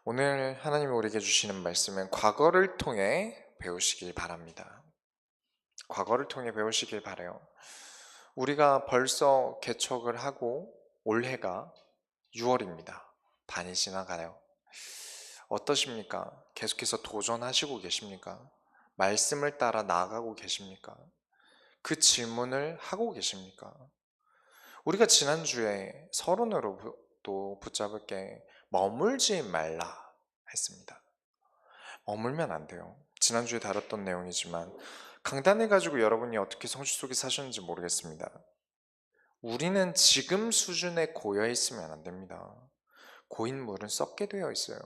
오늘 하나님이 우리에게 주시는 말씀은 과거를 통해 배우시길 바랍니다. 과거를 통해 배우시길 바라요. 우리가 벌써 개척을 하고 올해가 6월입니다. 반이 지나가요. 어떠십니까? 계속해서 도전하시고 계십니까? 말씀을 따라 나아가고 계십니까? 그 질문을 하고 계십니까? 우리가 지난주에 서론으로 또 붙잡을 게 머물지 말라 했습니다. 머물면 안 돼요. 지난주에 다뤘던 내용이지만 강단해가지고 여러분이 어떻게 성취 속에 사셨는지 모르겠습니다. 우리는 지금 수준에 고여 있으면 안 됩니다. 고인 물은 썩게 되어 있어요.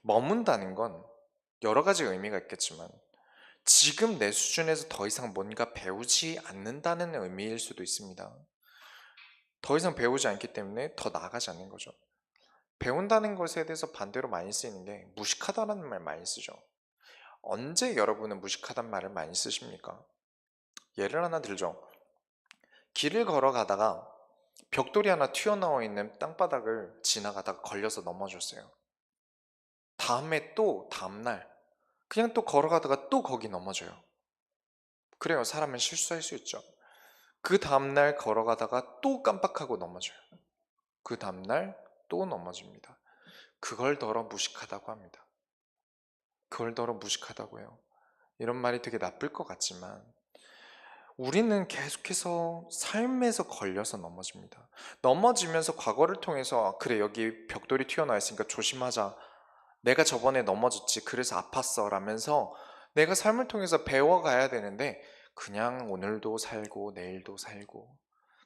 머문다는 건 여러 가지 의미가 있겠지만 지금 내 수준에서 더 이상 뭔가 배우지 않는다는 의미일 수도 있습니다. 더 이상 배우지 않기 때문에 더 나아가지 않는 거죠. 배운다는 것에 대해서 반대로 많이 쓰이는 게 무식하다는 말 많이 쓰죠. 언제 여러분은 무식하단 말을 많이 쓰십니까? 예를 하나 들죠. 길을 걸어가다가 벽돌이 하나 튀어나와 있는 땅바닥을 지나가다가 걸려서 넘어졌어요. 다음날 그냥 또 걸어가다가 또 거기 넘어져요. 그래요. 사람은 실수할 수 있죠. 그 다음날 걸어가다가 또 깜빡하고 넘어져요. 그 다음날 또 넘어집니다. 그걸 더러 무식하다고 합니다. 그걸 더러 무식하다고 해요. 이런 말이 되게 나쁠 것 같지만 우리는 계속해서 삶에서 걸려서 넘어집니다. 넘어지면서 과거를 통해서 그래 여기 벽돌이 튀어나와 있으니까 조심하자. 내가 저번에 넘어졌지 그래서 아팠어 라면서 내가 삶을 통해서 배워가야 되는데 그냥 오늘도 살고 내일도 살고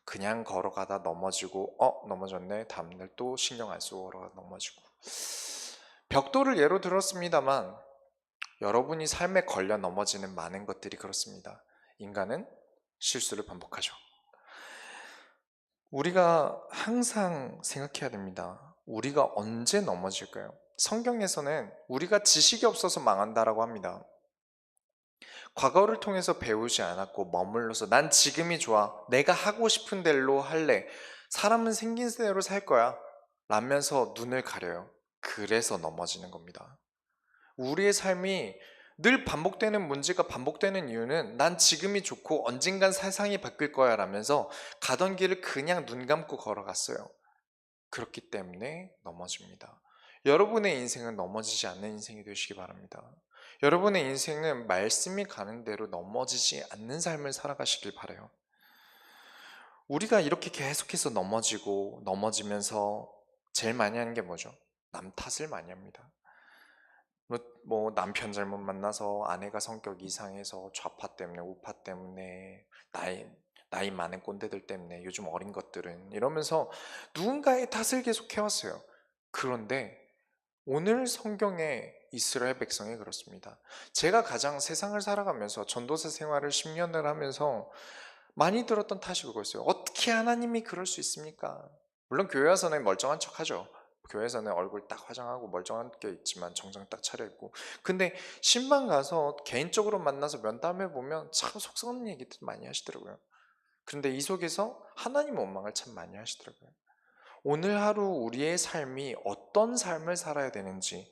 그냥 걸어가다 넘어지고 넘어졌네 다음날 또 신경 안 쓰고 걸어가다 넘어지고 벽돌을 예로 들었습니다만 여러분이 삶에 걸려 넘어지는 많은 것들이 그렇습니다. 인간은 실수를 반복하죠. 우리가 항상 생각해야 됩니다. 우리가 언제 넘어질까요? 성경에서는 우리가 지식이 없어서 망한다라고 합니다. 과거를 통해서 배우지 않았고 머물러서 난 지금이 좋아. 내가 하고 싶은 대로 할래. 사람은 생긴 대로 살 거야. 라면서 눈을 가려요. 그래서 넘어지는 겁니다. 우리의 삶이 늘 반복되는 문제가 반복되는 이유는 난 지금이 좋고 언젠간 세상이 바뀔 거야 라면서 가던 길을 그냥 눈 감고 걸어갔어요. 그렇기 때문에 넘어집니다. 여러분의 인생은 넘어지지 않는 인생이 되시기 바랍니다. 여러분의 인생은 말씀이 가는 대로 넘어지지 않는 삶을 살아가시길 바라요. 우리가 이렇게 계속해서 넘어지면서 제일 많이 하는 게 뭐죠? 남 탓을 많이 합니다. 뭐 남편 잘못 만나서 아내가 성격 이상해서 좌파 때문에 우파 때문에 나이 많은 꼰대들 때문에 요즘 어린 것들은 이러면서 누군가의 탓을 계속 해왔어요. 그런데 오늘 성경의 이스라엘 백성이 그렇습니다. 제가 가장 세상을 살아가면서 전도사 생활을 10년을 하면서 많이 들었던 탓이 그거였어요. 어떻게 하나님이 그럴 수 있습니까? 물론 교회 와서는 멀쩡한 척하죠. 교회에서는 얼굴 딱 화장하고 멀쩡한 게 있지만 정장 딱 차려입고 근데 신방 가서 개인적으로 만나서 면담해 보면 참 속상한 얘기들 많이 하시더라고요. 그런데 이 속에서 하나님 원망을 참 많이 하시더라고요. 오늘 하루 우리의 삶이 어떤 삶을 살아야 되는지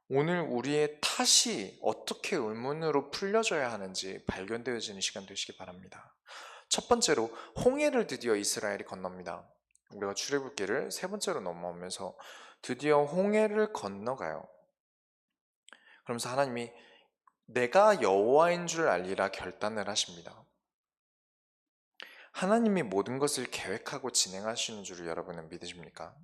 오늘 우리의 탓이 어떻게 의문으로 풀려져야 하는지 발견되어지는 시간 되시기 바랍니다. 첫 번째로 홍해를 드디어 이스라엘이 건넙니다. 우리가 출애굽기를 세 번째로 넘어오면서 드디어 홍해를 건너가요. 그러면서 하나님이 내가 여호와인 줄 알리라 결단을 하십니다. 하나님이 모든 것을 계획하고 진행하시는 줄 여러분은 믿으십니까?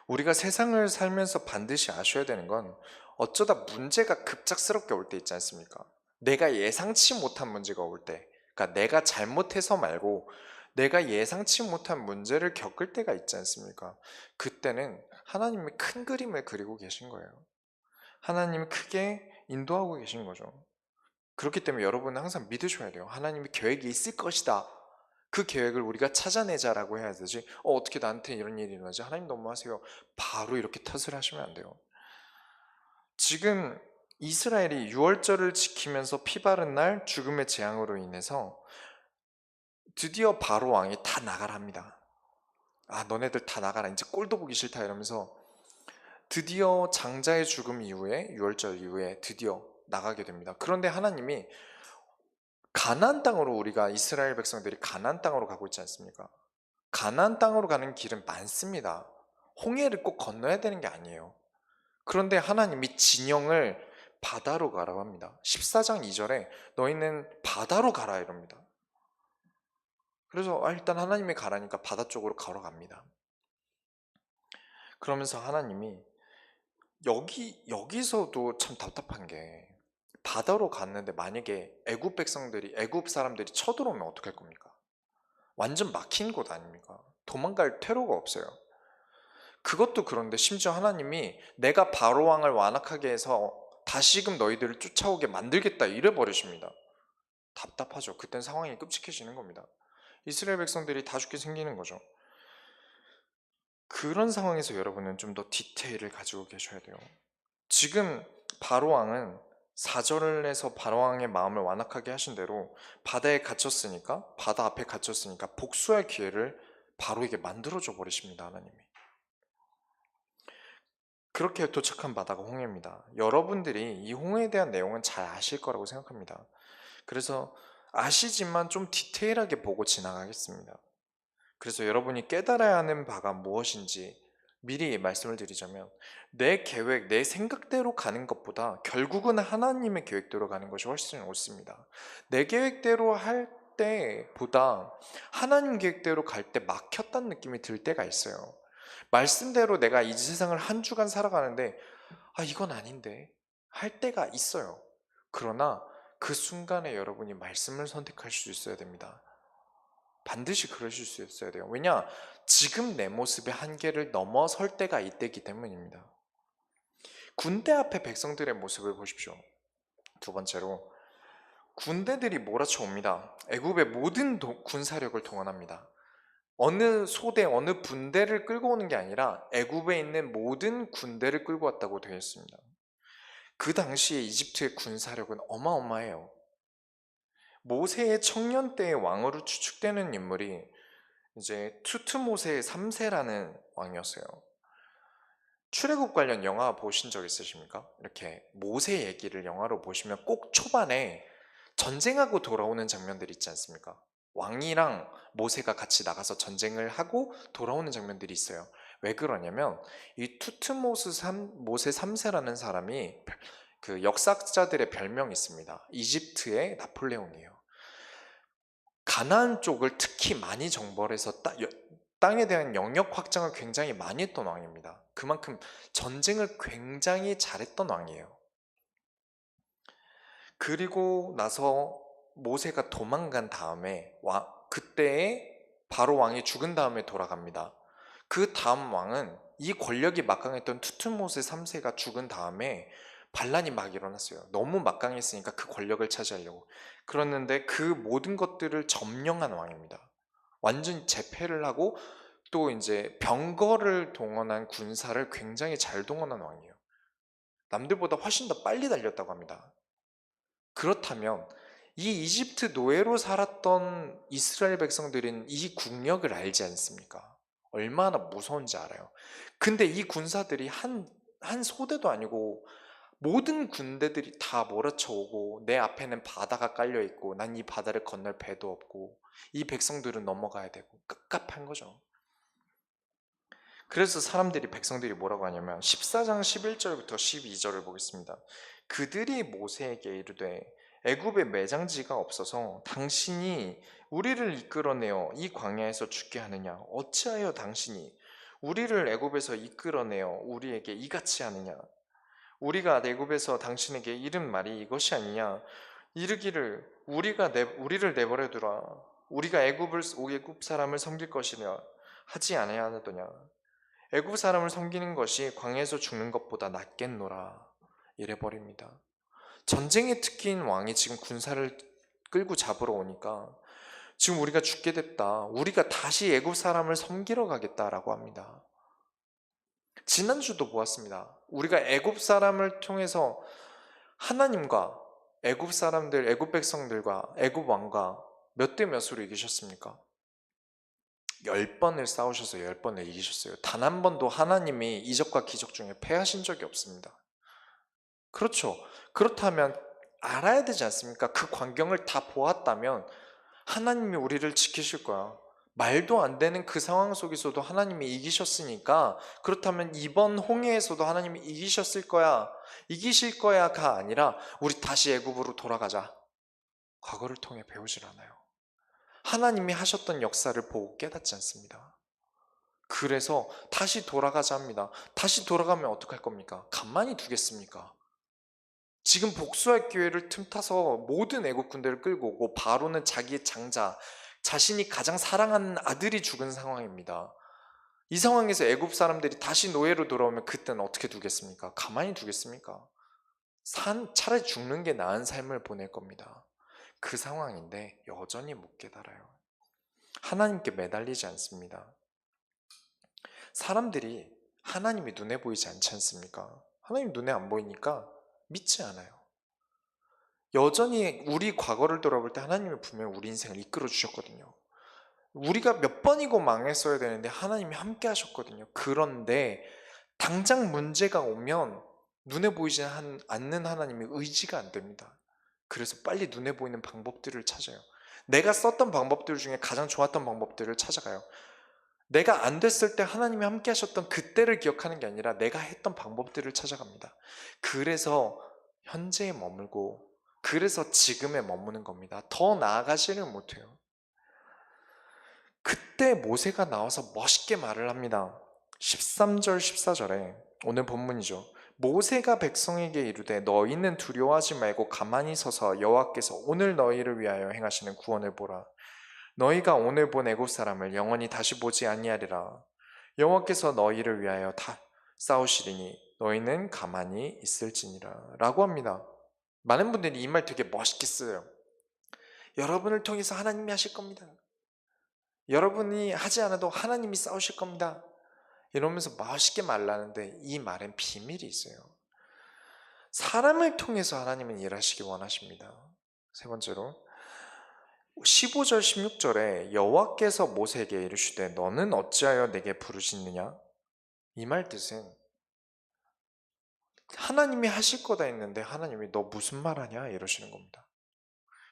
우리가 세상을 살면서 반드시 아셔야 되는 건 어쩌다 문제가 급작스럽게 올 때 있지 않습니까? 내가 예상치 못한 문제가 올 때, 그러니까 내가 잘못해서 말고 내가 예상치 못한 문제를 겪을 때가 있지 않습니까? 그때는 하나님이 큰 그림을 그리고 계신 거예요. 하나님이 크게 인도하고 계신 거죠. 그렇기 때문에 여러분은 항상 믿으셔야 돼요. 하나님이 계획이 있을 것이다. 그 계획을 우리가 찾아내자라고 해야 되지. 어떻게 나한테 이런 일이 일어나지? 하나님 너무하세요. 바로 이렇게 탓을 하시면 안 돼요. 지금 이스라엘이 유월절을 지키면서 피 바른 날 죽음의 재앙으로 인해서 드디어 바로 왕이 다 나가라 합니다. 아 너네들 다 나가라 이제 꼴도 보기 싫다 이러면서 드디어 장자의 죽음 이후에, 유월절 이후에 드디어 나가게 됩니다. 그런데 하나님이 가나안 땅으로, 우리가 이스라엘 백성들이 가나안 땅으로 가고 있지 않습니까? 가나안 땅으로 가는 길은 많습니다. 홍해를 꼭 건너야 되는 게 아니에요. 그런데 하나님이 진영을 바다로 가라고 합니다. 14장 2절에 너희는 바다로 가라 이럽니다. 그래서 일단 하나님이 가라니까 바다 쪽으로 걸어갑니다. 그러면서 하나님이 여기서도 참 답답한 게, 바다로 갔는데 만약에 애굽 백성들이, 애굽 사람들이 쳐들어오면 어떡할 겁니까? 완전 막힌 곳 아닙니까? 도망갈 퇴로가 없어요. 그것도 그런데 심지어 하나님이 내가 바로 왕을 완악하게 해서 다시금 너희들을 쫓아오게 만들겠다 이래 버리십니다. 답답하죠. 그땐 상황이 끔찍해지는 겁니다. 이스라엘 백성들이 다 죽게 생기는 거죠. 그런 상황에서 여러분은 좀 더 디테일을 가지고 계셔야 돼요. 지금 바로왕은 4절에서 바로왕의 마음을 완악하게 하신 대로 바다에 갇혔으니까, 바다 앞에 갇혔으니까 복수할 기회를 바로에게 만들어줘 버리십니다. 하나님이. 그렇게 도착한 바다가 홍해입니다. 여러분들이 이 홍해에 대한 내용은 잘 아실 거라고 생각합니다. 그래서 아시지만 좀 디테일하게 보고 지나가겠습니다. 그래서 여러분이 깨달아야 하는 바가 무엇인지 미리 말씀을 드리자면, 내 계획, 내 생각대로 가는 것보다 결국은 하나님의 계획대로 가는 것이 훨씬 옳습니다. 내 계획대로 할 때보다 하나님 계획대로 갈 때 막혔다는 느낌이 들 때가 있어요. 말씀대로 내가 이 세상을 한 주간 살아가는데 이건 아닌데 할 때가 있어요. 그러나 그 순간에 여러분이 말씀을 선택할 수 있어야 됩니다. 반드시 그러실 수 있어야 돼요. 왜냐? 지금 내 모습의 한계를 넘어설 때가 이때이기 때문입니다. 군대 앞에 백성들의 모습을 보십시오. 두 번째로, 군대들이 몰아쳐 옵니다. 애굽의 모든 군사력을 동원합니다. 어느 소대, 어느 분대를 끌고 오는 게 아니라 애굽에 있는 모든 군대를 끌고 왔다고 되어 있습니다. 그 당시에 이집트의 군사력은 어마어마해요. 모세의 청년 때의 왕으로 추측되는 인물이 이제 투트모세 3세라는 왕이었어요. 출애굽 관련 영화 보신 적 있으십니까? 이렇게 모세 얘기를 영화로 보시면 꼭 초반에 전쟁하고 돌아오는 장면들 있지 않습니까? 왕이랑 모세가 같이 나가서 전쟁을 하고 돌아오는 장면들이 있어요. 왜 그러냐면 이 모세 3세라는 사람이 그 역사자들의 별명이 있습니다. 이집트의 나폴레옹이에요. 가나안 쪽을 특히 많이 정벌해서 땅에 대한 영역 확장을 굉장히 많이 했던 왕입니다. 그만큼 전쟁을 굉장히 잘했던 왕이에요. 그리고 나서 모세가 도망간 다음에 그때에 바로 왕이 죽은 다음에 돌아갑니다. 그 다음 왕은 이 권력이 막강했던 투트모세 3세가 죽은 다음에 반란이 막 일어났어요. 너무 막강했으니까 그 권력을 차지하려고. 그랬는데 그 모든 것들을 점령한 왕입니다. 완전 재패를 하고 또 이제 병거를 동원한 군사를 굉장히 잘 동원한 왕이에요. 남들보다 훨씬 더 빨리 달렸다고 합니다. 그렇다면 이 이집트 노예로 살았던 이스라엘 백성들은 이 국력을 알지 않습니까? 얼마나 무서운지 알아요. 근데 이 군사들이 한 소대도 아니고 모든 군대들이 다 몰아쳐 오고 내 앞에는 바다가 깔려 있고 난 이 바다를 건널 배도 없고 이 백성들은 넘어가야 되고 깝깝한 거죠. 그래서 백성들이 뭐라고 하냐면 14장 11절부터 12절을 보겠습니다. 그들이 모세에게 이르되 애굽에 매장지가 없어서 당신이 우리를 이끌어내어 이 광야에서 죽게 하느냐? 어찌하여 당신이 우리를 애굽에서 이끌어내어 우리에게 이같이 하느냐? 우리가 애굽에서 당신에게 이른 말이 이것이 아니냐? 이르기를 우리를 내버려 두라. 우리가 애굽 사람을 섬길 것이냐 하지 아니하느냐? 애굽 사람을 섬기는 것이 광야에서 죽는 것보다 낫겠노라 이래 버립니다. 전쟁의 특기인 왕이 지금 군사를 끌고 잡으러 오니까 지금 우리가 죽게 됐다. 우리가 다시 애굽 사람을 섬기러 가겠다라고 합니다. 지난주도 보았습니다. 우리가 애굽 사람을 통해서 하나님과 애굽 사람들, 애굽 백성들과 애굽 왕과 몇 대 몇으로 이기셨습니까? 10번을 싸우셔서 10번을 이기셨어요. 단 한 번도 하나님이 이적과 기적 중에 패하신 적이 없습니다. 그렇죠. 그렇다면 알아야 되지 않습니까? 그 광경을 다 보았다면 하나님이 우리를 지키실 거야. 말도 안 되는 그 상황 속에서도 하나님이 이기셨으니까, 그렇다면 이번 홍해에서도 하나님이 이기셨을 거야, 이기실 거야가 아니라 우리 다시 애굽으로 돌아가자. 과거를 통해 배우질 않아요. 하나님이 하셨던 역사를 보고 깨닫지 않습니다. 그래서 다시 돌아가자 합니다. 다시 돌아가면 어떡할 겁니까? 가만히 두겠습니까? 지금 복수할 기회를 틈타서 모든 애국 군대를 끌고 오고 바로는 자기의 장자, 자신이 가장 사랑하는 아들이 죽은 상황입니다. 이 상황에서 애굽 사람들이 다시 노예로 돌아오면 그때는 어떻게 두겠습니까? 가만히 두겠습니까? 차라리 죽는 게 나은 삶을 보낼 겁니다. 그 상황인데 여전히 못 깨달아요. 하나님께 매달리지 않습니다. 사람들이 하나님이 눈에 보이지 않지 않습니까? 하나님 눈에 안 보이니까 믿지 않아요. 여전히 우리 과거를 돌아볼 때 하나님이 분명히 우리 인생을 이끌어 주셨거든요. 우리가 몇 번이고 망했어야 되는데 하나님이 함께 하셨거든요. 그런데 당장 문제가 오면 눈에 보이지 않는 하나님이 의지가 안 됩니다. 그래서 빨리 눈에 보이는 방법들을 찾아요. 내가 썼던 방법들 중에 가장 좋았던 방법들을 찾아가요. 내가 안 됐을 때 하나님이 함께 하셨던 그때를 기억하는 게 아니라 내가 했던 방법들을 찾아갑니다. 그래서 현재에 머물고, 그래서 지금에 머무는 겁니다. 더 나아가지를 못해요. 그때 모세가 나와서 멋있게 말을 합니다. 13절 14절에 오늘 본문이죠. 모세가 백성에게 이르되 너희는 두려워하지 말고 가만히 서서 여호와께서 오늘 너희를 위하여 행하시는 구원을 보라. 너희가 오늘 본 애굽 사람을 영원히 다시 보지 아니하리라. 여호와께서 너희를 위하여 다 싸우시리니 너희는 가만히 있을지니라 라고 합니다. 많은 분들이 이 말 되게 멋있게 써요. 여러분을 통해서 하나님이 하실 겁니다. 여러분이 하지 않아도 하나님이 싸우실 겁니다. 이러면서 멋있게 말하는데 이 말엔 비밀이 있어요. 사람을 통해서 하나님은 일하시기 원하십니다. 세 번째로 15절 16절에 여호와께서 모세에게 이르시되 너는 어찌하여 내게 부르시느냐? 이 말 뜻은 하나님이 하실 거다 했는데 하나님이 너 무슨 말하냐? 이러시는 겁니다.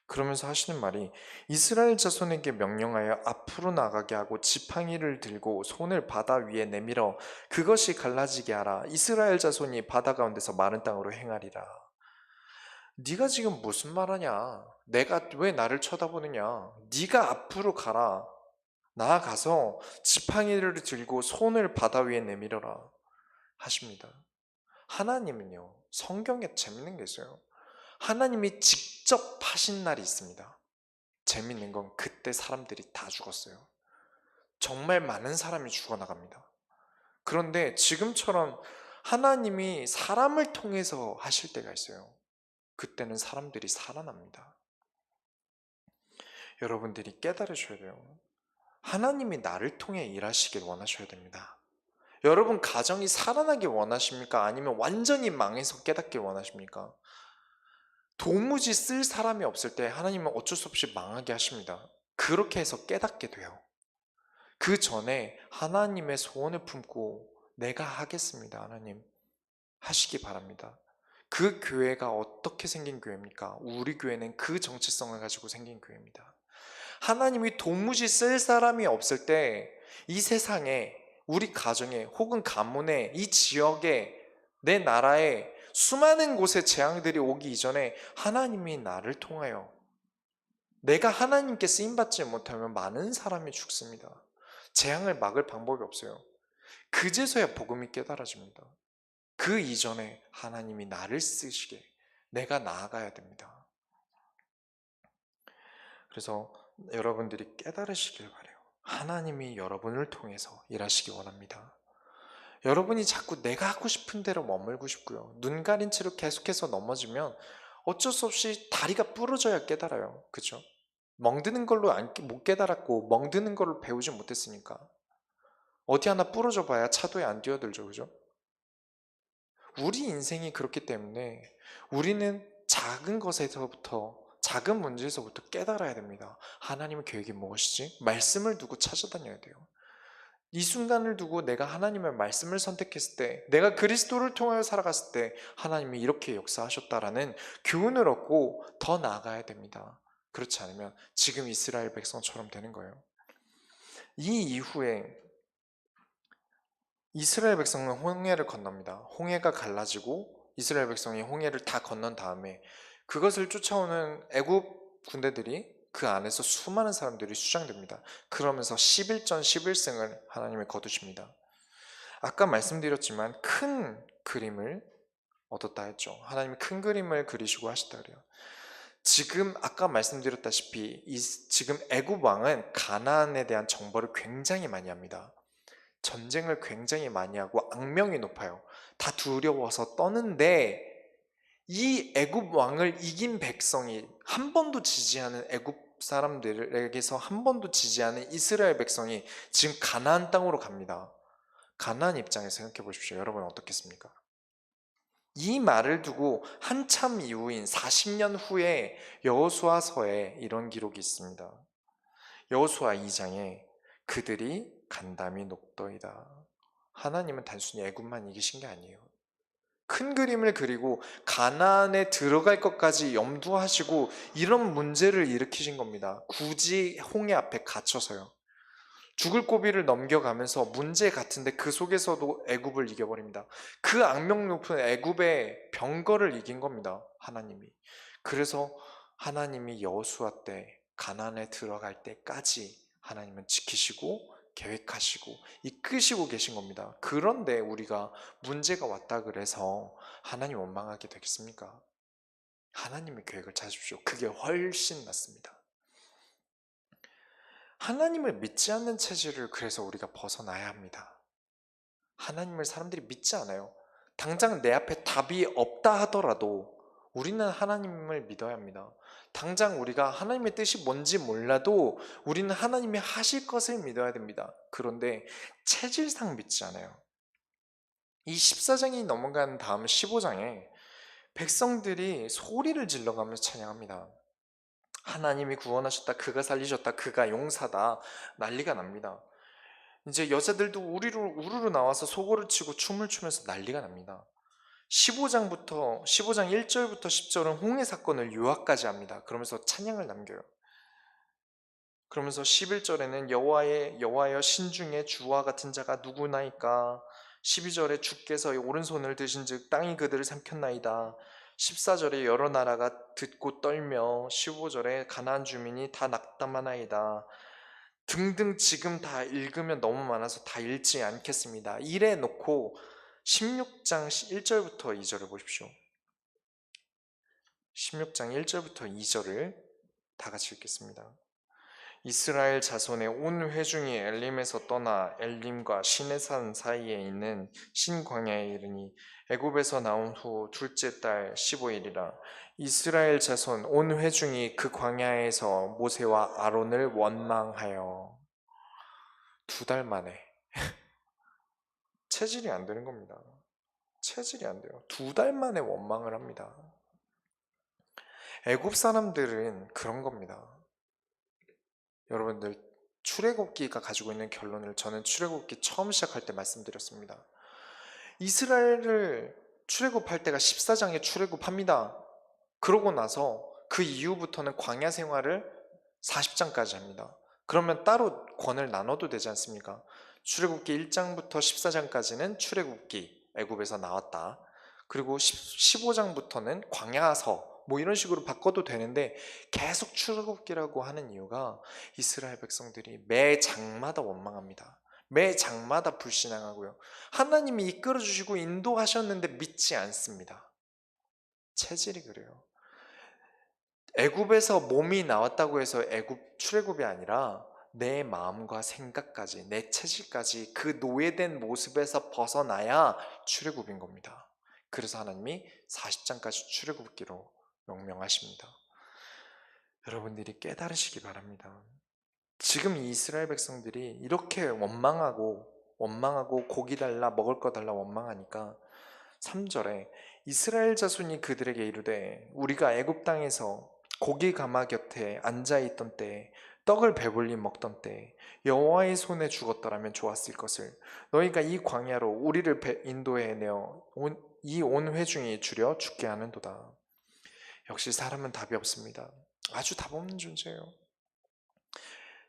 그러면서 하시는 말이 이스라엘 자손에게 명령하여 앞으로 나가게 하고 지팡이를 들고 손을 바다 위에 내밀어 그것이 갈라지게 하라. 이스라엘 자손이 바다 가운데서 마른 땅으로 행하리라. 네가 지금 무슨 말하냐? 내가 왜 나를 쳐다보느냐? 네가 앞으로 가라. 나아가서 지팡이를 들고 손을 바다 위에 내밀어라 하십니다. 하나님은요, 성경에 재밌는 게 있어요. 하나님이 직접 하신 날이 있습니다. 재밌는 건 그때 사람들이 다 죽었어요. 정말 많은 사람이 죽어나갑니다. 그런데 지금처럼 하나님이 사람을 통해서 하실 때가 있어요. 그때는 사람들이 살아납니다. 여러분들이 깨달으셔야 돼요. 하나님이 나를 통해 일하시길 원하셔야 됩니다. 여러분 가정이 살아나길 원하십니까? 아니면 완전히 망해서 깨닫길 원하십니까? 도무지 쓸 사람이 없을 때 하나님은 어쩔 수 없이 망하게 하십니다. 그렇게 해서 깨닫게 돼요. 그 전에 하나님의 소원을 품고 내가 하겠습니다. 하나님 하시기 바랍니다. 그 교회가 어떻게 생긴 교회입니까? 우리 교회는 그 정체성을 가지고 생긴 교회입니다. 하나님이 도무지 쓸 사람이 없을 때 이 세상에, 우리 가정에, 혹은 가문에, 이 지역에, 내 나라에 수많은 곳에 재앙들이 오기 이전에 하나님이 나를 통하여 내가 하나님께 쓰임받지 못하면 많은 사람이 죽습니다. 재앙을 막을 방법이 없어요. 그제서야 복음이 깨달아집니다. 그 이전에 하나님이 나를 쓰시게 내가 나아가야 됩니다. 그래서 여러분들이 깨달으시길 바라요. 하나님이 여러분을 통해서 일하시기 원합니다. 여러분이 자꾸 내가 하고 싶은 대로 머물고 싶고요, 눈 가린 채로 계속해서 넘어지면 어쩔 수 없이 다리가 부러져야 깨달아요. 그렇죠? 멍드는 걸로 못 깨달았고 멍드는 걸로 배우지 못했으니까 어디 하나 부러져 봐야 차도에 안 뛰어들죠. 그죠? 우리 인생이 그렇기 때문에 우리는 작은 것에서부터 작은 문제에서부터 깨달아야 됩니다. 하나님의 계획이 무엇이지? 말씀을 두고 찾아다녀야 돼요. 이 순간을 두고 내가 하나님의 말씀을 선택했을 때, 내가 그리스도를 통하여 살아갔을 때 하나님이 이렇게 역사하셨다라는 교훈을 얻고 더 나아가야 됩니다. 그렇지 않으면 지금 이스라엘 백성처럼 되는 거예요. 이 이후에 이스라엘 백성은 홍해를 건넙니다. 홍해가 갈라지고 이스라엘 백성이 홍해를 다 건넌 다음에 그것을 쫓아오는 애굽 군대들이 그 안에서 수많은 사람들이 수장됩니다. 그러면서 11전 11승을 하나님이 거두십니다. 아까 말씀드렸지만 큰 그림을 얻었다 했죠. 하나님이 큰 그림을 그리시고 하셨다 그래요. 지금 아까 말씀드렸다시피 지금 애굽 왕은 가나안에 대한 정보를 굉장히 많이 합니다. 전쟁을 굉장히 많이 하고 악명이 높아요. 다 두려워서 떠는데 이 애굽 왕을 이긴 백성이 한 번도 지지하는 애굽 사람들에게서 한 번도 지지하는 이스라엘 백성이 지금 가나안 땅으로 갑니다. 가나안 입장에서 생각해 보십시오. 여러분 어떻겠습니까? 이 말을 두고 한참 이후인 40년 후에 여호수아서에 이런 기록이 있습니다. 여호수아 2장에 그들이 간담이 녹더이다. 하나님은 단순히 애굽만 이기신 게 아니에요. 큰 그림을 그리고 가나안에 들어갈 것까지 염두하시고 이런 문제를 일으키신 겁니다. 굳이 홍해 앞에 갇혀서요. 죽을 고비를 넘겨가면서 문제 같은데 그 속에서도 애굽을 이겨버립니다. 그 악명 높은 애굽의 병거를 이긴 겁니다. 하나님이. 그래서 하나님이 여호수아 때 가나안에 들어갈 때까지 하나님은 지키시고 계획하시고 이끄시고 계신 겁니다. 그런데 우리가 문제가 왔다 그래서 하나님 원망하게 되겠습니까? 하나님의 계획을 찾으십시오. 그게 훨씬 낫습니다. 하나님을 믿지 않는 체질을 그래서 우리가 벗어나야 합니다. 하나님을 사람들이 믿지 않아요. 당장 내 앞에 답이 없다 하더라도 우리는 하나님을 믿어야 합니다. 당장 우리가 하나님의 뜻이 뭔지 몰라도 우리는 하나님이 하실 것을 믿어야 됩니다. 그런데 체질상 믿지 않아요. 이 14장이 넘어간 다음 15장에 백성들이 소리를 질러가면서 찬양합니다. 하나님이 구원하셨다, 그가 살리셨다, 그가 용사다, 난리가 납니다. 이제 여자들도 우르르 나와서 소고를 치고 춤을 추면서 난리가 납니다. 15장 1절부터 10절은 홍해 사건을 요약까지 합니다. 그러면서 찬양을 남겨요. 그러면서 11절에는 여호와여 신중에 주와 같은 자가 누구나이까. 12절에 주께서 오른손을 드신즉 땅이 그들을 삼켰나이다. 14절에 여러 나라가 듣고 떨며 15절에 가나안 주민이 다 낙담하나이다. 등등 지금 다 읽으면 너무 많아서 다 읽지 않겠습니다. 이래 놓고 16장 1절부터 2절을 보십시오. 16장 1절부터 2절을 다 같이 읽겠습니다. 이스라엘 자손의 온 회중이 엘림에서 떠나 엘림과 시내산 사이에 있는 신광야에 이르니 애굽에서 나온 후 둘째 달 15일이라. 이스라엘 자손 온 회중이 그 광야에서 모세와 아론을 원망하여 2달 만에 체질이 안 되는 겁니다. 체질이 안 돼요. 2달 만에 원망을 합니다. 애굽 사람들은 그런 겁니다. 여러분들 출애굽기가 가지고 있는 결론을 저는 출애굽기 처음 시작할 때 말씀드렸습니다. 이스라엘을 출애굽할 때가 14장에 출애굽합니다. 그러고 나서 그 이후부터는 광야 생활을 40장까지 합니다. 그러면 따로 권을 나눠도 되지 않습니까? 출애굽기 1장부터 14장까지는 출애굽기, 애굽에서 나왔다. 그리고 15장부터는 광야서 뭐 이런 식으로 바꿔도 되는데 계속 출애굽기라고 하는 이유가 이스라엘 백성들이 매 장마다 원망합니다. 매 장마다 불신앙하고요. 하나님이 이끌어 주시고 인도하셨는데 믿지 않습니다. 체질이 그래요. 애굽에서 몸이 나왔다고 해서 애굽 출애굽이 아니라 내 마음과 생각까지, 내 체질까지 그 노예된 모습에서 벗어나야 출애굽인 겁니다. 그래서 하나님이 40장까지 출애굽기로 명명하십니다. 여러분들이 깨달으시기 바랍니다. 지금 이 이스라엘 백성들이 이렇게 원망하고 고기 달라 먹을 거 달라 원망하니까 3절에 이스라엘 자손이 그들에게 이르되 우리가 애굽 땅에서 고기 가마 곁에 앉아있던 때에 떡을 배불리 먹던 때에 여호와의 손에 죽었더라면 좋았을 것을 너희가 이 광야로 우리를 인도해 내어 이 온 회중이 주려 죽게 하는도다. 역시 사람은 답이 없습니다. 아주 답 없는 존재예요.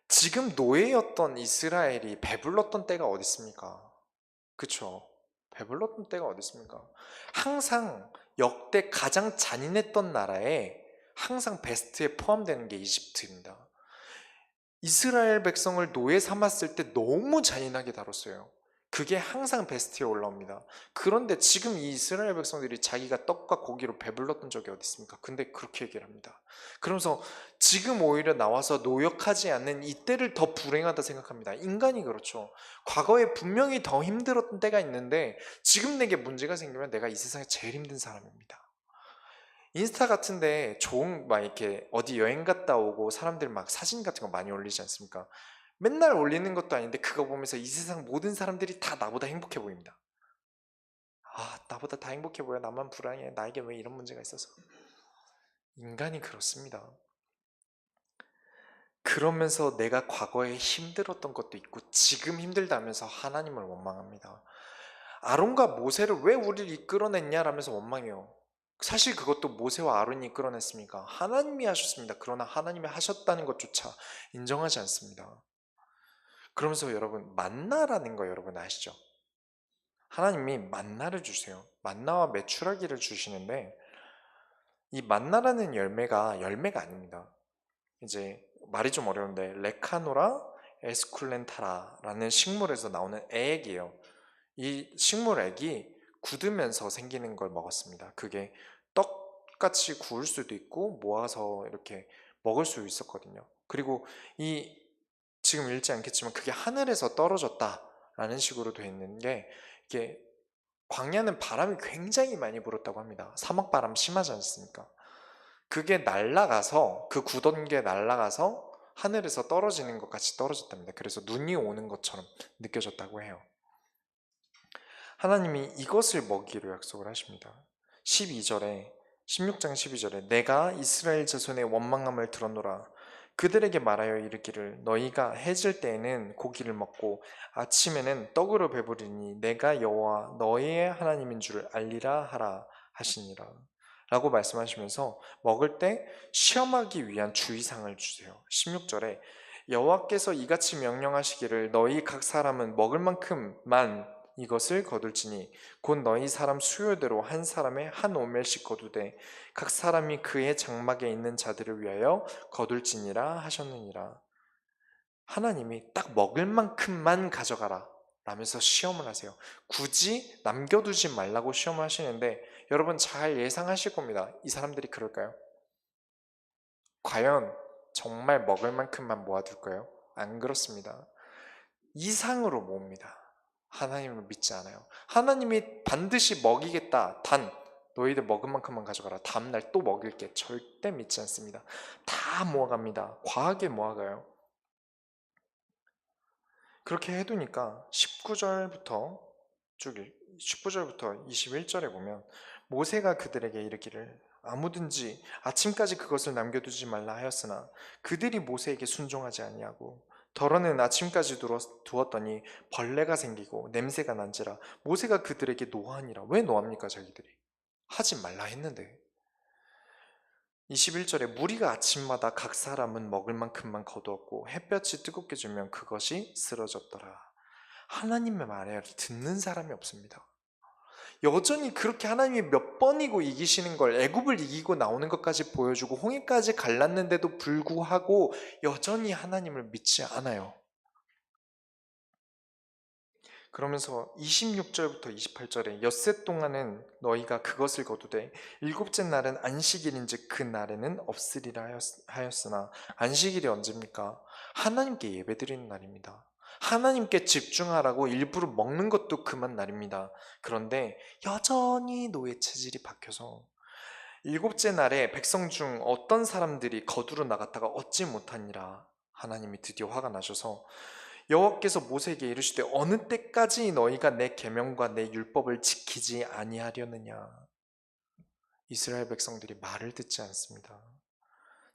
지금 노예였던 이스라엘이 배불렀던 때가 어디 있습니까? 그쵸? 배불렀던 때가 어디 있습니까? 항상 역대 가장 잔인했던 나라에 항상 베스트에 포함되는 게 이집트입니다. 이스라엘 백성을 노예 삼았을 때 너무 잔인하게 다뤘어요. 그게 항상 베스트에 올라옵니다. 그런데 지금 이 이스라엘 백성들이 자기가 떡과 고기로 배불렀던 적이 어디 있습니까? 근데 그렇게 얘기를 합니다. 그러면서 지금 오히려 나와서 노역하지 않는 이때를 더 불행하다 생각합니다. 인간이 그렇죠. 과거에 분명히 더 힘들었던 때가 있는데 지금 내게 문제가 생기면 내가 이 세상에 제일 힘든 사람입니다. 인스타 같은데 좋은 막 이렇게 어디 여행 갔다 오고 사람들 막 사진 같은 거 많이 올리지 않습니까? 맨날 올리는 것도 아닌데 그거 보면서 이 세상 모든 사람들이 다 나보다 행복해 보입니다. 아, 나보다 다 행복해 보여. 나만 불행해. 나에게 왜 이런 문제가 있어서. 인간이 그렇습니다. 그러면서 내가 과거에 힘들었던 것도 있고 지금 힘들다면서 하나님을 원망합니다. 아론과 모세를 왜 우리를 이끌어냈냐라면서 원망해요. 사실 그것도 모세와 아론이 이끌어냈습니까? 하나님이 하셨습니다. 그러나 하나님이 하셨다는 것조차 인정하지 않습니다. 그러면서 여러분, 만나라는 거 여러분 아시죠? 하나님이 만나를 주세요. 만나와 메추라기를 주시는데 이 만나라는 열매가 아닙니다. 이제 말이 좀 어려운데 레카노라 에스쿨렌타라라는 식물에서 나오는 애액이에요. 이 식물액이 굳으면서 생기는 걸 먹었습니다. 그게 떡같이 구울 수도 있고 모아서 이렇게 먹을 수 있었거든요. 그리고 이 지금 읽지 않겠지만 그게 하늘에서 떨어졌다라는 식으로 되어 있는 게 이게 광야는 바람이 굉장히 많이 불었다고 합니다. 사막 바람 심하지 않습니까? 그게 날아가서 그 굳은 게 날아가서 하늘에서 떨어지는 것 같이 떨어졌답니다. 그래서 눈이 오는 것처럼 느껴졌다고 해요. 하나님이 이것을 먹이로 약속을 하십니다. 12절에 16장 12절에 내가 이스라엘 자손의 원망함을 들었노라. 그들에게 말하여 이르기를 너희가 해질 때에는 고기를 먹고 아침에는 떡으로 배부르니 내가 여호와 너희의 하나님인 줄을 알리라 하라 하시니라. 라고 말씀하시면서 먹을 때 시험하기 위한 주의사항을 주세요. 16절에 여호와께서 이같이 명령하시기를 너희 각 사람은 먹을 만큼만 이것을 거둘지니 곧 너희 사람 수요대로 한 사람에 한 오멜씩 거두되 각 사람이 그의 장막에 있는 자들을 위하여 거둘지니라 하셨느니라. 하나님이 딱 먹을 만큼만 가져가라 라면서 시험을 하세요. 굳이 남겨두지 말라고 시험을 하시는데 여러분 잘 예상하실 겁니다. 이 사람들이 그럴까요? 과연 정말 먹을 만큼만 모아둘까요? 안 그렇습니다. 이상으로 모읍니다. 하나님을 믿지 않아요. 하나님이 반드시 먹이겠다. 단 너희들 먹은 만큼만 가져가라. 다음날 또 먹일게. 절대 믿지 않습니다. 다 모아갑니다. 과하게 모아가요. 그렇게 해두니까 19절부터 21절에 보면 모세가 그들에게 이르기를 아무든지 아침까지 그것을 남겨두지 말라 하였으나 그들이 모세에게 순종하지 아니하고 더러는 아침까지 두었더니 벌레가 생기고 냄새가 난지라 모세가 그들에게 노하니라. 왜 노합니까? 자기들이 하지 말라 했는데. 21절에 무리가 아침마다 각 사람은 먹을 만큼만 거두었고 햇볕이 뜨겁게 지면 그것이 쓰러졌더라. 하나님의 말을 듣는 사람이 없습니다. 여전히 그렇게 하나님이 몇 번이고 이기시는 걸 애굽을 이기고 나오는 것까지 보여주고 홍해까지 갈랐는데도 불구하고 여전히 하나님을 믿지 않아요. 그러면서 26절부터 28절에 엿새 동안은 너희가 그것을 거두되 일곱째 날은 안식일인즉 그 날에는 없으리라 하였으나 안식일이 언제입니까? 하나님께 예배드리는 날입니다. 하나님께 집중하라고 일부러 먹는 것도 그만 날입니다. 그런데 여전히 노예 체질이 박혀서 일곱째 날에 백성 중 어떤 사람들이 거두러 나갔다가 얻지 못하니라 하나님이 드디어 화가 나셔서 여호와께서 모세에게 이르시되 어느 때까지 너희가 내 계명과 내 율법을 지키지 아니하려느냐. 이스라엘 백성들이 말을 듣지 않습니다.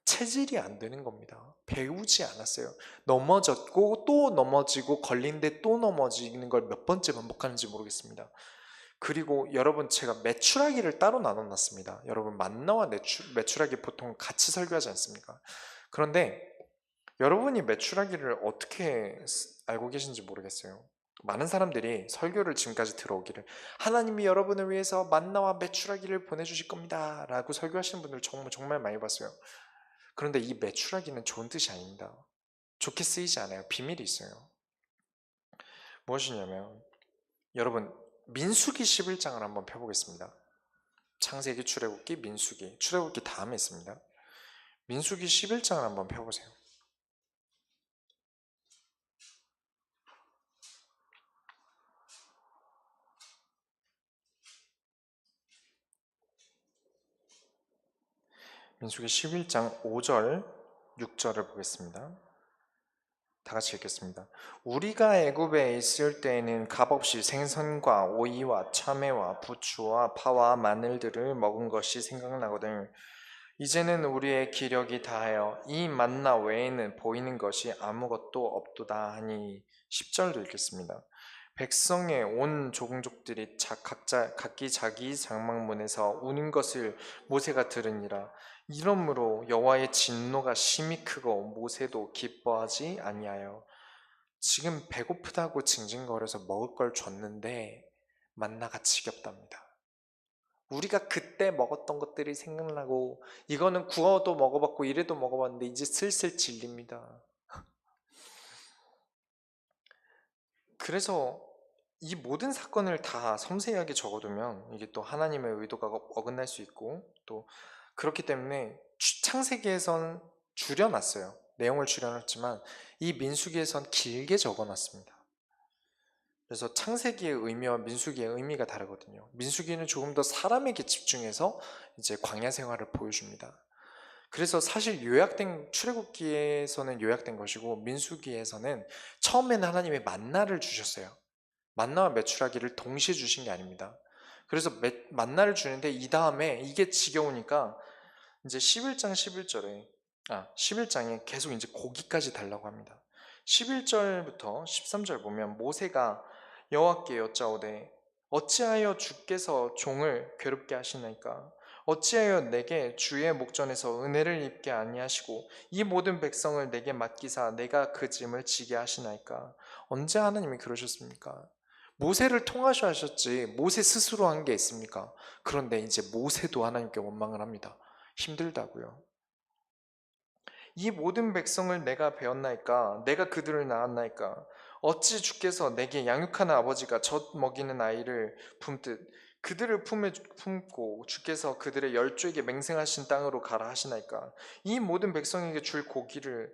체질이 안 되는 겁니다. 배우지 않았어요. 넘어졌고 또 넘어지고 걸린데 또 넘어지는 걸 몇 번째 반복하는지 모르겠습니다. 그리고 여러분, 제가 메추라기를 따로 나눠놨습니다. 여러분, 만나와 메추라기 보통 같이 설교하지 않습니까? 그런데 여러분이 메추라기를 어떻게 알고 계신지 모르겠어요. 많은 사람들이 설교를 지금까지 들어오기를 하나님이 여러분을 위해서 만나와 메추라기를 보내주실 겁니다 라고 설교하시는 분들 정말 많이 봤어요. 그런데 이 메추라기는 좋은 뜻이 아닙니다. 좋게 쓰이지 않아요. 비밀이 있어요. 무엇이냐면, 여러분, 민수기 11장을 한번 펴보겠습니다. 창세기, 출애굽기, 민수기, 출애굽기 다음에 있습니다. 민수기 11장을 한번 펴보세요. 민수기 11장 5절, 6절을 보겠습니다. 다 같이 읽겠습니다. 우리가 애굽에 있을 때에는 값없이 생선과 오이와 참외와 부추와 파와 마늘들을 먹은 것이 생각나거든. 이제는 우리의 기력이 다하여 이 만나 외에는 보이는 것이 아무것도 없도다 하니. 10절도 읽겠습니다. 백성의 온 종족들이 각기 자기 장막문에서 우는 것을 모세가 들으니라. 이러므로 여호와의 진노가 심히 크고 모세도 기뻐하지 아니하여. 지금 배고프다고 징징거려서 먹을 걸 줬는데 만나가 지겹답니다. 우리가 그때 먹었던 것들이 생각나고, 이거는 구워도 먹어봤고 이래도 먹어봤는데 이제 슬슬 질립니다. 그래서 이 모든 사건을 다 섬세하게 적어두면 이게 또 하나님의 의도가 어긋날 수 있고, 또 그렇기 때문에 창세기에선 줄여놨어요. 내용을 줄여놨지만 이 민수기에선 길게 적어놨습니다. 그래서 창세기의 의미와 민수기의 의미가 다르거든요. 민수기는 조금 더 사람에게 집중해서 이제 광야 생활을 보여줍니다. 그래서 사실 출애굽기에서는 요약된 것이고, 민수기에서는 처음에는 하나님이 만나를 주셨어요. 만나와 메추라기를 동시에 주신 게 아닙니다. 그래서 만나를 주는데 이 다음에 이게 지겨우니까 이제 11장에 계속 이제 고기까지 달라고 합니다. 11절부터 13절 보면 모세가 여호와께 여짜오되 어찌하여 주께서 종을 괴롭게 하시나이까? 어찌하여 내게 주의 목전에서 은혜를 입게 아니하시고 이 모든 백성을 내게 맡기사 내가 그 짐을 지게 하시나이까? 언제 하나님이 그러셨습니까? 모세를 통하셔 하셨지 모세 스스로 한 게 있습니까? 그런데 이제 모세도 하나님께 원망을 합니다. 힘들다고요. 이 모든 백성을 내가 배웠나이까? 내가 그들을 낳았나이까? 어찌 주께서 내게 양육하는 아버지가 젖 먹이는 아이를 품듯 그들을 품에 품고 주께서 그들의 열조에게 맹생하신 땅으로 가라 하시나이까? 이 모든 백성에게 줄 고기를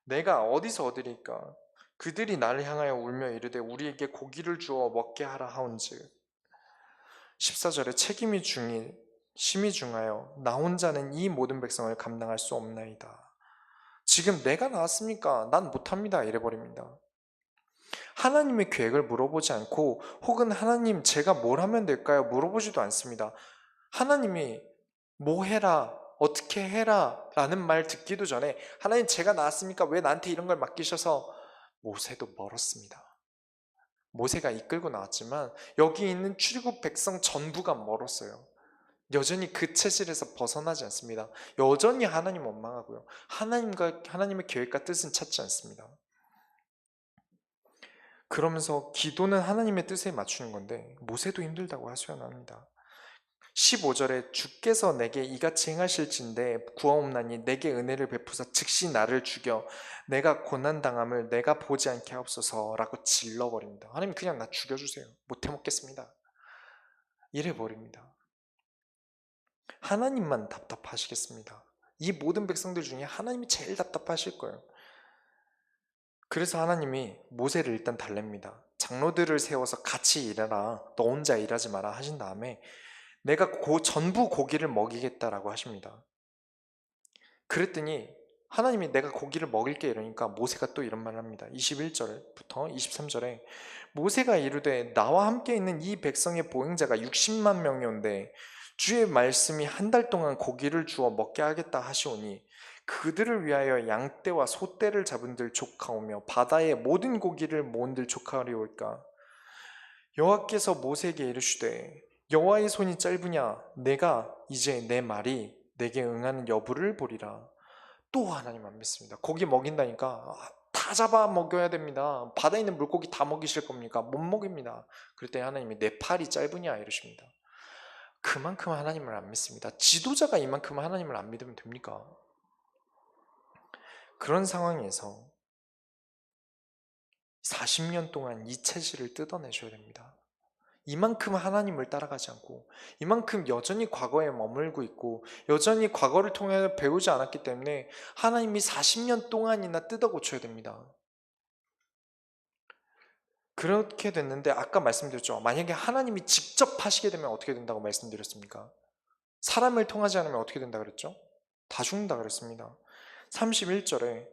내가 어디서 얻으리까? 그들이 나를 향하여 울며 이르되 우리에게 고기를 주어 먹게 하라 하온즉. 14절에 책임이 심히 중하여 나 혼자는 이 모든 백성을 감당할 수 없나이다. 지금 내가 나왔습니까? 난 못합니다. 이래버립니다. 하나님의 계획을 물어보지 않고, 혹은 하나님 제가 뭘 하면 될까요? 물어보지도 않습니다. 하나님이 뭐 해라, 어떻게 해라 라는 말 듣기도 전에 하나님 제가 나왔습니까? 왜 나한테 이런 걸 맡기셔서. 모세도 멀었습니다. 모세가 이끌고 나왔지만 여기 있는 출애굽 백성 전부가 멀었어요. 여전히 그 체질에서 벗어나지 않습니다. 여전히 하나님 원망하고요. 하나님의 계획과 뜻은 찾지 않습니다. 그러면서 기도는 하나님의 뜻에 맞추는 건데 모세도 힘들다고 하소연합니다. 15절에 주께서 내게 이같이 행하실진대 구하옵나니 내게 은혜를 베푸사 즉시 나를 죽여 내가 고난당함을 내가 보지 않게 하옵소서라고 질러버립니다. 하나님 그냥 나 죽여주세요. 못해 먹겠습니다. 이래버립니다. 하나님만 답답하시겠습니다. 이 모든 백성들 중에 하나님이 제일 답답하실 거예요. 그래서 하나님이 모세를 일단 달랩니다. 장로들을 세워서 같이 일해라. 너 혼자 일하지 마라 하신 다음에 내가 전부 고기를 먹이겠다라고 하십니다. 그랬더니 하나님이 내가 고기를 먹일게 이러니까 모세가 또 이런 말을 합니다. 21절부터 23절에 모세가 이르되 나와 함께 있는 이 백성의 보행자가 60만 명이온데 주의 말씀이 한 달 동안 고기를 주어 먹게 하겠다 하시오니 그들을 위하여 양떼와 소떼를 잡은들 족하오며 바다의 모든 고기를 모은들 족하리올까. 여호와께서 모세에게 이르시되 여호와의 손이 짧으냐 내가 이제 내 말이 내게 응하는 여부를 보리라. 또 하나님 안 믿습니다. 고기 먹인다니까 다 잡아 먹여야 됩니다. 바다에 있는 물고기 다 먹이실 겁니까? 못 먹입니다. 그럴 때 하나님이 내 팔이 짧으냐 이러십니다. 그만큼 하나님을 안 믿습니다. 지도자가 이만큼 하나님을 안 믿으면 됩니까? 그런 상황에서 40년 동안 이 체질을 뜯어내셔야 됩니다. 이만큼 하나님을 따라가지 않고 이만큼 여전히 과거에 머물고 있고 여전히 과거를 통해 배우지 않았기 때문에 하나님이 40년 동안이나 뜯어 고쳐야 됩니다. 그렇게 됐는데 아까 말씀드렸죠. 만약에 하나님이 직접 하시게 되면 어떻게 된다고 말씀드렸습니까? 사람을 통하지 않으면 어떻게 된다 그랬죠? 다 죽는다 그랬습니다. 31절에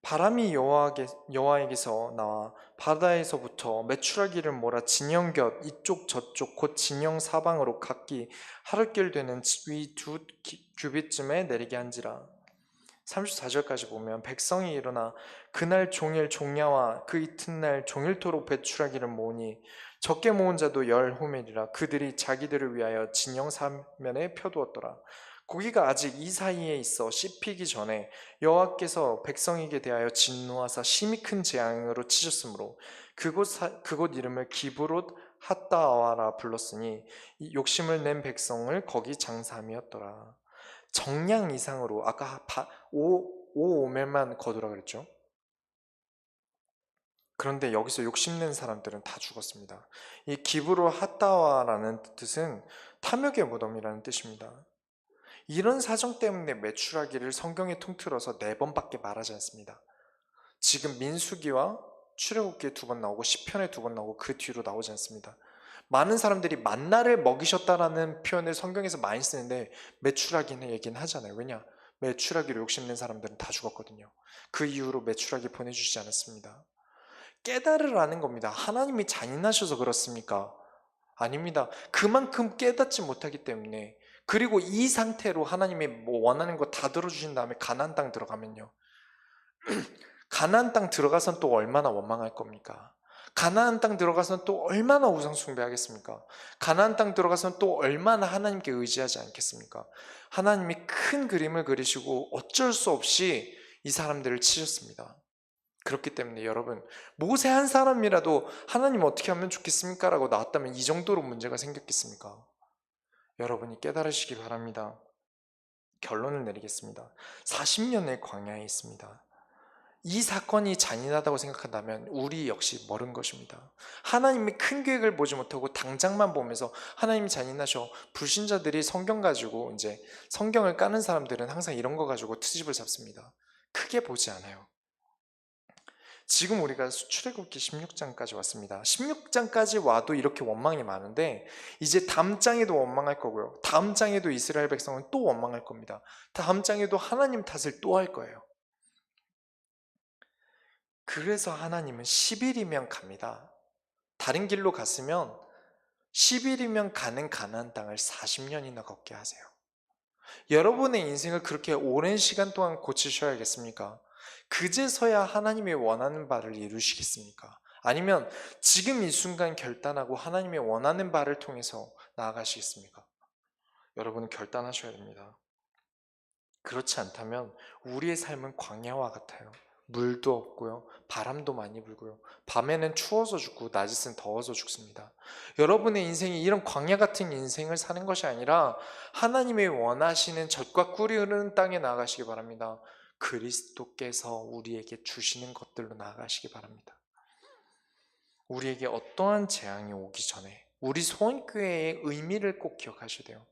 바람이 여호와에게서 나와 바다에서부터 메추라기를 몰아 진영 곁 이쪽 저쪽 곧 진영 사방으로 각기 하루길 되는 위 두 규빗쯤에 내리게 한지라. 34절까지 보면 백성이 일어나 그날 종일 종야와 그 이튿날 종일토록 메추라기를 모으니 적게 모은 자도 10호멜이라. 그들이 자기들을 위하여 진영 사면에 펴두었더라. 고기가 아직 이 사이에 있어 씹히기 전에 여호와께서 백성에게 대하여 진노하사 심히 큰 재앙으로 치셨으므로 그곳 이름을 기브롯 핫다와라 불렀으니 이 욕심을 낸 백성을 거기 장사함이었더라. 정량 이상으로 아까 5오멜만 거두라 그랬죠. 그런데 여기서 욕심낸 사람들은 다 죽었습니다. 이 기브롯 핫다와라는 뜻은 탐욕의 무덤이라는 뜻입니다. 이런 사정 때문에 메추라기를 성경에 통틀어서 4번밖에 말하지 않습니다. 지금 민수기와 출애굽기에 2번 나오고 시편에 2번 나오고 그 뒤로 나오지 않습니다. 많은 사람들이 만나를 먹이셨다라는 표현을 성경에서 많이 쓰는데 메추라기는 얘기는 하잖아요. 왜냐? 메추라기로 욕심낸 사람들은 다 죽었거든요. 그 이후로 메추라기 보내주시지 않았습니다. 깨달으라는 겁니다. 하나님이 잔인하셔서 그렇습니까? 아닙니다. 그만큼 깨닫지 못하기 때문에. 그리고 이 상태로 하나님이 뭐 원하는 거 다 들어주신 다음에 가나안 땅 들어가면요. 가나안 땅 들어가선 또 얼마나 원망할 겁니까? 가나안 땅 들어가선 또 얼마나 우상 숭배하겠습니까? 가나안 땅 들어가선 또 얼마나 하나님께 의지하지 않겠습니까? 하나님이 큰 그림을 그리시고 어쩔 수 없이 이 사람들을 치셨습니다. 그렇기 때문에 여러분, 모세 한 사람이라도 하나님 어떻게 하면 좋겠습니까? 라고 나왔다면 이 정도로 문제가 생겼겠습니까? 여러분이 깨달으시기 바랍니다. 결론을 내리겠습니다. 40년의 광야에 있습니다. 이 사건이 잔인하다고 생각한다면 우리 역시 모른 것입니다. 하나님의 큰 계획을 보지 못하고 당장만 보면서 하나님이 잔인하셔. 불신자들이 성경 가지고 이제 성경을 까는 사람들은 항상 이런 거 가지고 트집을 잡습니다. 크게 보지 않아요. 지금 우리가 출애굽기 16장까지 왔습니다. 16장까지 와도 이렇게 원망이 많은데 이제 다음 장에도 원망할 거고요. 다음 장에도 이스라엘 백성은 또 원망할 겁니다. 다음 장에도 하나님 탓을 또 할 거예요. 그래서 하나님은 10일이면 갑니다. 다른 길로 갔으면 10일이면 가는 가나안 땅을 40년이나 걷게 하세요. 여러분의 인생을 그렇게 오랜 시간 동안 고치셔야겠습니까? 그제서야 하나님이 원하는 바를 이루시겠습니까? 아니면 지금 이 순간 결단하고 하나님이 원하는 바를 통해서 나아가시겠습니까? 여러분은 결단하셔야 됩니다. 그렇지 않다면 우리의 삶은 광야와 같아요. 물도 없고요, 바람도 많이 불고요, 밤에는 추워서 죽고 낮에는 더워서 죽습니다. 여러분의 인생이 이런 광야 같은 인생을 사는 것이 아니라 하나님이 원하시는 젖과 꿀이 흐르는 땅에 나아가시기 바랍니다. 그리스도께서 우리에게 주시는 것들로 나아가시기 바랍니다. 우리에게 어떠한 재앙이 오기 전에 우리 소원교회의 의미를 꼭 기억하셔야 돼요.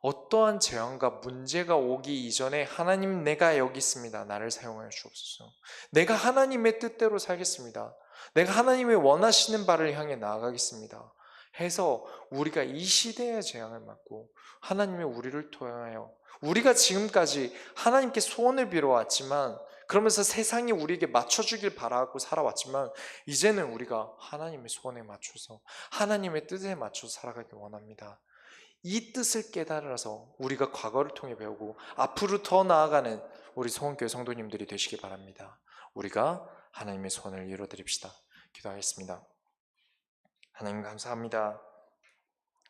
어떠한 재앙과 문제가 오기 이전에 하나님, 내가 여기 있습니다. 나를 사용하여 주옵소서. 내가 하나님의 뜻대로 살겠습니다. 내가 하나님의 원하시는 바를 향해 나아가겠습니다. 해서 우리가 이 시대의 재앙을 막고 하나님의 우리를 통하여 우리가 지금까지 하나님께 소원을 빌어왔지만 그러면서 세상이 우리에게 맞춰주길 바라고 살아왔지만 이제는 우리가 하나님의 소원에 맞춰서 하나님의 뜻에 맞춰서 살아가길 원합니다. 이 뜻을 깨달아서 우리가 과거를 통해 배우고 앞으로 더 나아가는 우리 소원교회 성도님들이 되시기 바랍니다. 우리가 하나님의 소원을 이루어드립시다. 기도하겠습니다. 하나님 감사합니다.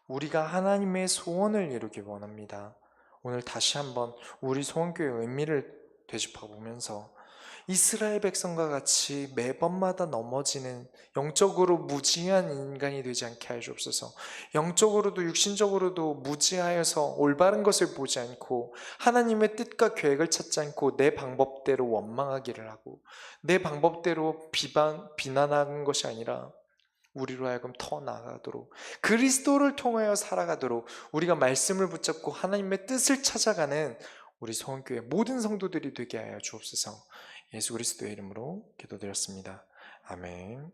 우리가 하나님의 소원을 이루기 원합니다. 오늘 다시 한번 우리 소원교회의 의미를 되짚어보면서 이스라엘 백성과 같이 매번마다 넘어지는 영적으로 무지한 인간이 되지 않게 하여 주옵소서. 영적으로도 육신적으로도 무지하여서 올바른 것을 보지 않고 하나님의 뜻과 계획을 찾지 않고 내 방법대로 원망하기를 하고 내 방법대로 비난하는 것이 아니라 우리로 하여금 더 나아가도록 그리스도를 통하여 살아가도록 우리가 말씀을 붙잡고 하나님의 뜻을 찾아가는 우리 소원교회 모든 성도들이 되게 하여 주옵소서. 예수 그리스도의 이름으로 기도드렸습니다. 아멘.